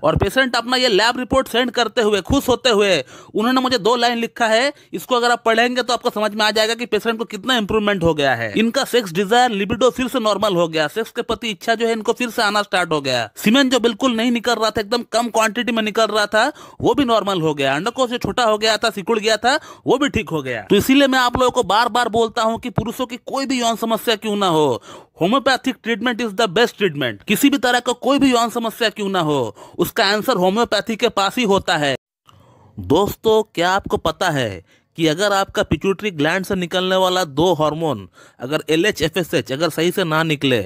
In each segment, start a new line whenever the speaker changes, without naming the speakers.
और पेशेंट अपना ये लैब रिपोर्ट सेंड करते हुए खुश होते हुए उन्होंने मुझे 2 लाइन लिखा है। इसको अगर आप पढ़ेंगे तो आपको समझ में आ जाएगा कि पेशेंट को कितना इंप्रूवमेंट हो गया है। इनका सेक्स डिजायर लिबिडो फिर से नॉर्मल हो गया, सेक्स के प्रति इच्छा जो है इनको फिर से आना स्टार्ट हो गया। सीमेन जो बिल्कुल नहीं निकल रहा था, एकदम कम क्वांटिटी में निकल रहा था, वो भी नॉर्मल हो गया। अंडकोश जो छोटा हो गया था, सिकुड़ गया था, वो भी ठीक हो गया। तो इसीलिए मैं आप लोगों को बार बार बोलता हूं कि पुरुषों की कोई भी यौन समस्या क्यों ना हो, homeopathic treatment is the best treatment. किसी भी तरह का कोई भी यौन समस्या क्यों ना हो, उसका आंसर होम्योपैथी के पास ही होता है। दोस्तों, क्या आपको पता है कि अगर आपका पिट्यूटरी ग्लैंड से निकलने वाला 2 हार्मोन अगर LH FSH अगर सही से ना निकले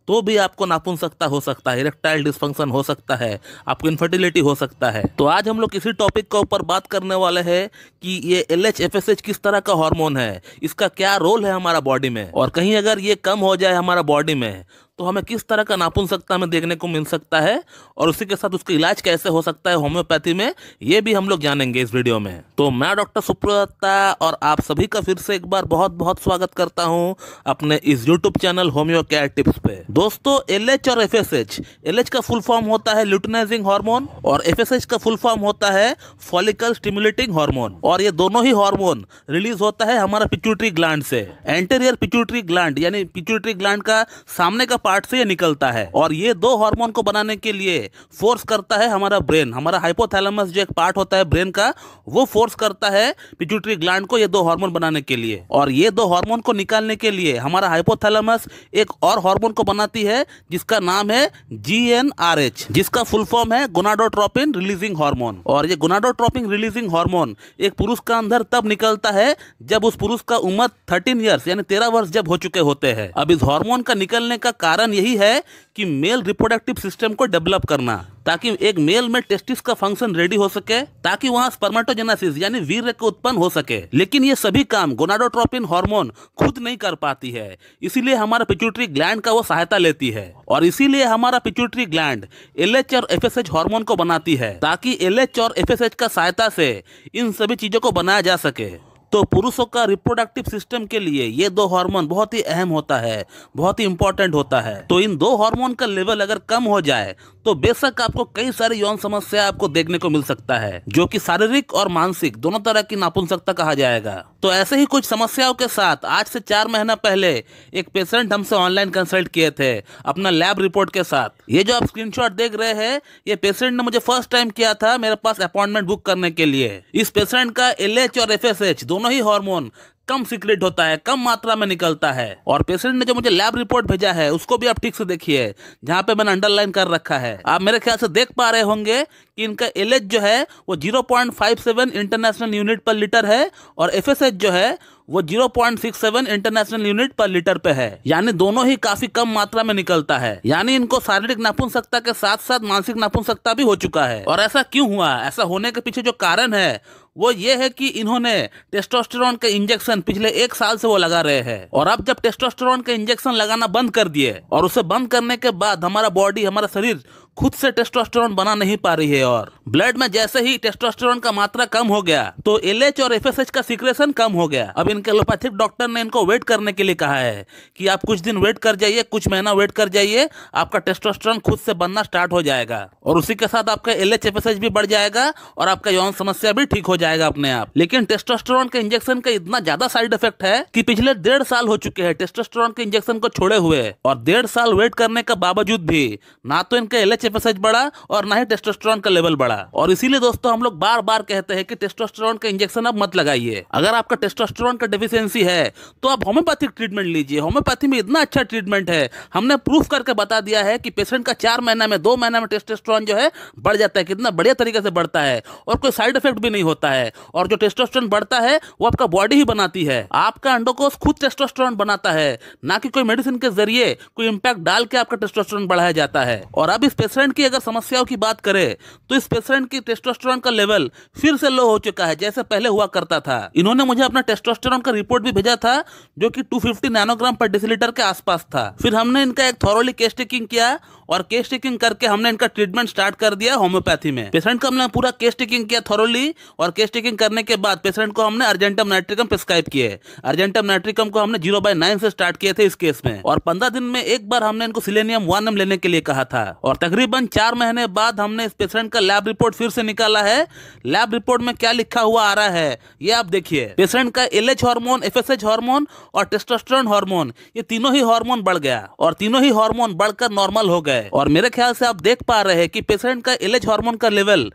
तो भी आपको नापुंसकता हो सकता है, इरेक्टाइल डिस्फंक्शन हो सकता है, आपको इनफर्टिलिटी हो सकता है। तो आज हम लोग इसी टॉपिक के ऊपर बात करने वाले हैं कि ये LH FSH किस तरह का हार्मोन है, इसका क्या रोल है हमारा बॉडी में, और कहीं अगर ये कम हो जाए हमारा बॉडी में तो हमें किस तरह का नापुंसकता में देखने को मिल सकता है, और उसी के साथ उसका इलाज कैसे हो सकता है होम्योपैथी में, ये भी हम लोग जानेंगे इस वीडियो में। तो मैं डॉक्टर सुप्रदत्ता और आप सभी का फिर से एक बार बहुत बहुत स्वागत करता हूं अपने इस YouTube channel homeo care tips पे। दोस्तों, LH और FSH, LH का फुल फॉर्म होता है ल्यूटिनाइजिंग हार्मोन और FSH का फुल फॉर्म होता है फॉलिकल स्टिमुलेटिंग हार्मोन, और ये दोनों ही हार्मोन रिलीज होता है हमारा पिट्यूटरी ग्लैंड से। एंटीरियर पिट्यूटरी ग्लैंड यानी पिट्यूटरी ग्लैंड का सामने का पार्ट से ये निकलता है, और ये 2 हार्मोन को बनाने के लिए फोर्स करता है हमारा ब्रेन। हमारा हाइपोथैलेमस जो एक पार्ट होता है ब्रेन का, वो फोर्स करता है पिट्यूटरी ग्लैंड को ये 2 हार्मोन बनाने के लिए। और ये 2 हार्मोन को निकालने के लिए हमारा हाइपोथैलेमस एक और हार्मोन को बनाती है जिसका नाम है GnRH, जिसका फुल फॉर्म है गोनाडोट्रोपिन रिलीजिंग हार्मोन। और ये गोनाडोट्रोपिन रिलीजिंग हार्मोन एक पुरुष का अंदर तब निकलता है जब उस पुरुष का उम्र 13 इयर्स यानी 13 वर्ष जब हो चुके होते हैं। अब इस हार्मोन का निकलने का कारण यही है कि मेल रिप्रोडक्टिव सिस्टम को डेवलप करना, ताकि एक मेल में टेस्टिस का फंक्शन रेडी हो सके, ताकि वहां स्पर्मेटोजेनेसिस यानी वीर्य को उत्पन्न हो सके। लेकिन ये सभी काम गोनाडोट्रोपिन हार्मोन खुद नहीं कर पाती है, इसीलिए हमारा पिट्यूटरी ग्लैंड का वो सहायता लेती है। और इसीलिए हमारा पिट्यूटरी ग्लैंड LH और FSH हार्मोन को बनाती है, ताकि LH और FSH का सहायता से इन सभी चीजों को बनाया जा सके। तो पुरुषों का रिप्रोडक्टिव सिस्टम के लिए ये 2 हार्मोन बहुत ही अहम होता है, बहुत ही इंपॉर्टेंट होता है। तो इन 2 हार्मोन का लेवल अगर कम हो जाए तो बेशक आपको कई सारी यौन समस्या आपको देखने को मिल सकता है, जो कि शारीरिक और मानसिक दोनों तरह की नापुंसकता कहा जाएगा। तो ऐसे ही कुछ समस्याओं के साथ आज से 4 महीना पहले एक पेशेंट हमसे ऑनलाइन कंसल्ट किए थे अपना लैब रिपोर्ट के साथ। ये जो आप स्क्रीनशॉट देख रहे हैं, ये पेशेंट ने मुझे फर्स्ट टाइम किया था मेरे पास अपॉइंटमेंट बुक करने के लिए। इस पेशेंट का LH और FSH दोनों ही हार्मोन कम सीक्रेट होता है, कम मात्रा में निकलता है। और पेशेंट ने जो मुझे लैब रिपोर्ट भेजा है उसको भी आप ठीक से देखिए, जहां पे मैंने अंडरलाइन कर रखा है। आप मेरे ख्याल से देख पा रहे होंगे कि इनका LH जो है वो 0.57 इंटरनेशनल यूनिट पर लीटर है, और FSH जो है वो 0.67 इंटरनेशनल यूनिट पर लीटर पे है, यानी दोनों ही काफी कम मात्रा में निकलता है। यानी इनको शारीरिक नापुंसकता के साथ साथ मानसिक नापुंसकता भी हो चुका है। और ऐसा क्यों हुआ? ऐसा होने के पीछे जो कारण है वो ये है कि इन्होंने टेस्टोस्टेरोन के इंजेक्शन पिछले 1 साल से वो लगा रहे हैं, और अब जब टेस्टोस्टेरोन के इंजेक्शन लगाना बंद कर दिए, और उसे बंद करने के बाद हमारा बॉडी, हमारा शरीर खुद से टेस्टोस्टेरोन बना नहीं पा रही है, और ब्लड में जैसे ही टेस्टोस्टेरोन का मात्रा कम हो गया तो LH और FSH का सीक्रेशन कम हो गया। अब इनके एलोपैथिक डॉक्टर ने इनको वेट करने के लिए कहा है कि आप कुछ दिन वेट कर जाइए, कुछ महीना वेट कर जाइए, आपका टेस्टोस्टेरोन खुद से बनना स्टार्ट हो जाएगा, और उसी के साथ आपका LH FSH भी बढ़ जाएगा और आपका यौन समस्या भी ठीक हो जाएगा अपने आप। लेकिन टेस्टोस्टेरोन के इंजेक्शन का इतना ज्यादा साइड इफेक्ट है कि पिछले 1.5 साल हो चुके हैं टेस्टोस्टेरोन के इंजेक्शन को छोड़े हुए, और 1.5 साल वेट करने के बावजूद भी ना तो इनका LH FSH बढ़ा और ना ही टेस्टोस्टेरोन का लेवल बढ़ा। और इसीलिए दोस्तों हम लोग बार बार कहते हैं कि टेस्टोस्टेरोन का इंजेक्शन अब मत लगाइए। अगर आपका टेस्टोस्टेरोन का डेफिशिएंसी है तो आप होम्योपैथिक ट्रीटमेंट लीजिए। होम्योपैथी में इतना अच्छा ट्रीटमेंट है, हमने प्रूफ करके बता दिया है कि पेशेंट का 4 महीना में 2 महीना में टेस्टोस्टेरोन जो है बढ़ जाता है, कितना बढ़िया तरीके से बढ़ता है, और कोई साइड इफेक्ट भी नहीं होता है। और जो टेस्टोस्टेरोन बढ़ता है वो आपका बॉडी ही बनाती है, आपका अंडकोश खुद टेस्टोस्टेरोन बनाता है, ना कि कोई मेडिसिन के जरिए कोई इंपैक्ट डाल के आपका टेस्टोस्टेरोन बढ़ाया जाता है। और अब इस पेशेंट की अगर समस्याओं की बात करें तो इस पेशेंट की टेस्टोस्टेरोन का लेवल फिर से लो हो चुका है, जैसे पहले हुआ करता था। इन्होंने मुझे अपना टेस्टोस्टेरोन का रिपोर्ट भी भेजा था जो कि 250 नैनोग्राम पर डेसीलीटर के आसपास था। फिर हमने इनका एक थॉरोली केस टेकिंग किया और केस टेकिंग करके हमने इनका ट्रीटमेंट स्टार्ट कर दिया होम्योपैथी में। पेशेंट का हमने पूरा केस टेकिंग किया थॉरोली, और केस टेकिंग करने के बाद पेशेंट को हमने अर्जेंटम नाइट्रिकम प्रिस्क्राइब किए। अर्जेंटम नाइट्रिकम को हमने 0/9 से स्टार्ट किए थे इस केस में, और 15 दिन में एक बार हमने इनको सिलेनियम 1M लेने के लिए कहा था। और तकरीबन 4 महीने बाद हमने इस पेशेंट का लैब रिपोर्ट फिर से निकाला है। लैब रिपोर्ट में क्या लिखा हुआ आ रहा है ये आप देखिए। पेशेंट का LH हार्मोन, FSH हार्मोन और टेस्टोस्टेरोन हार्मोन, ये तीनों ही हार्मोन बढ़ गया और तीनों ही हार्मोन बढ़कर नॉर्मल हो गए। और मेरे ख्याल से आप देख पा रहे हैं कि पेशेंट का LH हार्मोन का लेवल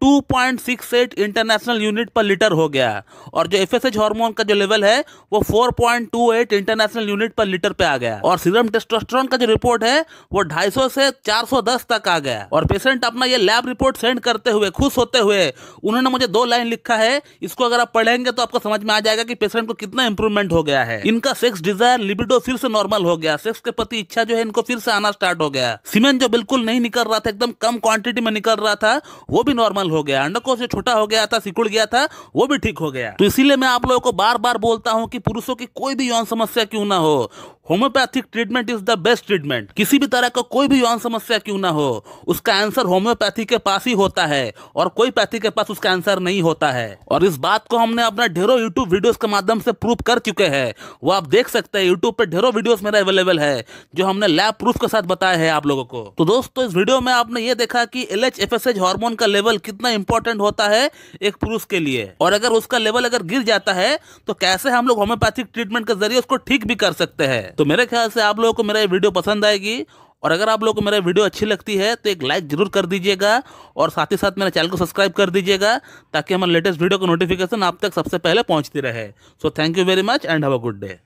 2.68 इंटरनेशनल यूनिट पर लीटर हो गया, और जो FSH हार्मोन का जो लेवल है वो 4.28 इंटरनेशनल यूनिट पर लीटर पे आ गया। और सीरम टेस्टोस्टेरोन का जो रिपोर्ट है वो 250 से 410 तक आ गया। और पेशेंट अपना ये लैब रिपोर्ट सेंड करते हुए खुश होते हुए उन्होंने मुझे 2 लाइन लिखा है। इसको अगर आप पढ़ेंगे तो आपको समझ में आ जाएगा कि पेशेंट को कितना इंप्रूवमेंट हो गया है। इनका सेक्स डिजायर, लिबिडो फिर से नॉर्मल हो गया। सेक्स के प्रति इच्छा जो है इनको फिर से आना स्टार्ट हो गया। सीमेन जो बिल्कुल नहीं निकल रहा था, एकदम कम क्वांटिटी में निकल रहा था, वो भी नॉर्मल हो गया। अंडकोश जो छोटा हो गया था, सिकुड़ गया था, वो भी ठीक हो गया। तो इसीलिए मैं आप लोगों को बार बार बोलता हूं कि पुरुषों की कोई भी यौन समस्या क्यों ना हो, homeopathic treatment is the best treatment. किसी भी तरह का कोई भी यौन समस्या क्यों ना हो, उसका आंसर होम्योपैथी के पास ही होता है, और कोई पैथी के पास उसका आंसर नहीं होता है। और इस बात को हमने अपना ढेरों यूट्यूब वीडियोस के माध्यम से प्रूव कर चुके हैं। वो आप देख सकते हैं, यूट्यूब पे ढेरों वीडियोस मेरा अवेलेबल है जो हमने लैब प्रूफ के साथ बताया है आप लोगों को। तो दोस्तों इस वीडियो में आपने ये देखा कि LH FSH हार्मोन का लेवल कितना इंपॉर्टेंट होता है एक पुरुष के लिए, और अगर उसका लेवल अगर गिर जाता है तो कैसे हम लोग होम्योपैथिक ट्रीटमेंट के जरिए उसको ठीक भी कर सकते हैं। तो मेरे ख्याल से आप लोगों को मेरा ये वीडियो पसंद आएगी, और अगर आप लोगों को मेरा वीडियो अच्छी लगती है तो एक लाइक जरूर कर दीजिएगा, और साथ ही साथ मेरे चैनल को सब्सक्राइब कर दीजिएगा ताकि हमारे लेटेस्ट वीडियो का नोटिफिकेशन आप तक सबसे पहले पहुंचती रहे। So thank you very much and have a good day.